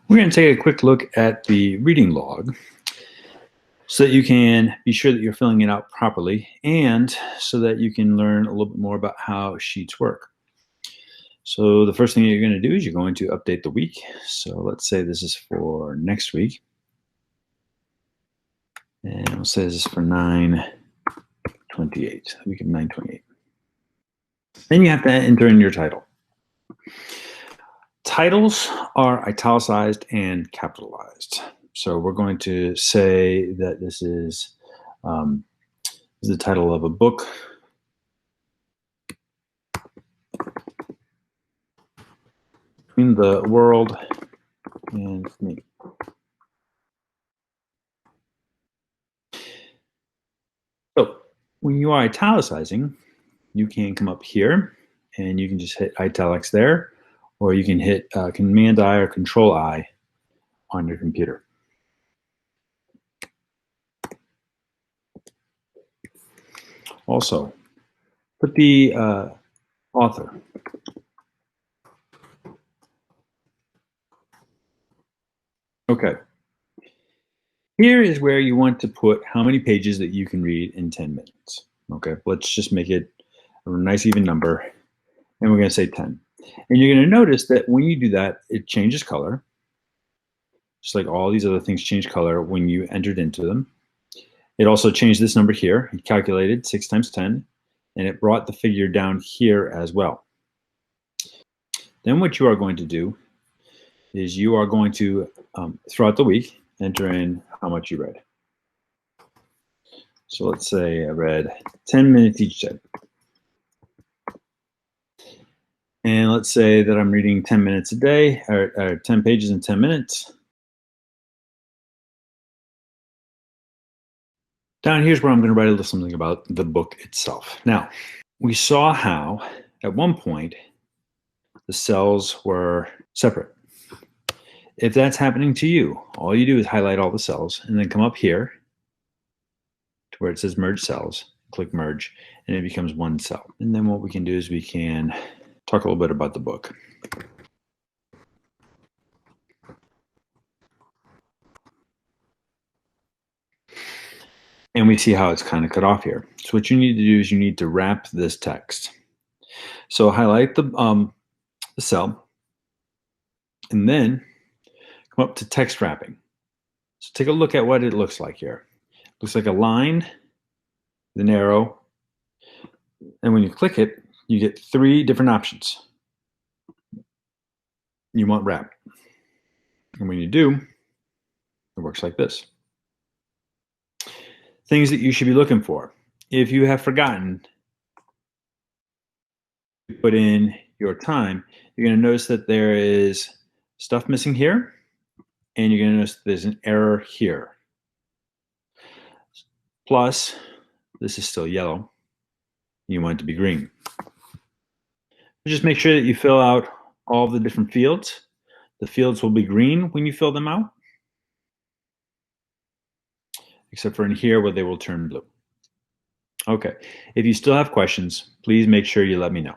We're going to take a quick look at the reading log so that you can be sure that you're filling it out properly and so that you can learn a little bit more about how sheets work. So the first thing you're going to do is you're going to update the week. So let's say this is for next week. And we'll say this is for 9/28, the week of 9/28. Then you have to enter in your title. Titles are italicized and capitalized. So we're going to say that this is the title of a book. Between the world and me. So when you are italicizing, you can come up here and you can just hit italics there, or you can hit Command-I or Control-I on your computer. Also, put the author. Okay. Here is where you want to put how many pages that you can read in 10 minutes. Okay, let's just make it a nice even number, and we're going to say 10. And you're going to notice that when you do that, it changes color. Just like all these other things change color when you entered into them. It also changed this number here. It calculated 6 times 10, and it brought the figure down here as well. Then what you are going to do is you are going to, throughout the week, enter in how much you read. So let's say I read 10 minutes each day. And let's say that I'm reading 10 minutes a day, or 10 pages in 10 minutes. Down here's where I'm going to write a little something about the book itself. Now, we saw how at one point the cells were separate. If that's happening to you, all you do is highlight all the cells and then come up here to where it says merge cells, click merge, and it becomes one cell. And then what we can do is we can talk a little bit about the book. And we see how it's kind of cut off here. So what you need to do is you need to wrap this text. So highlight the cell and then come up to text wrapping. So take a look at what it looks like here. It looks like a line, an arrow, and when you click it, you get 3 different options. You want wrap. And when you do, it works like this. Things that you should be looking for. If you have forgotten to put in your time, you're going to notice that there is stuff missing here, and you're going to notice there's an error here. Plus, this is still yellow. You want it to be green. Just make sure that you fill out all the different fields. The fields will be green when you fill them out, except for in here where they will turn blue. Okay, if you still have questions, please make sure you let me know.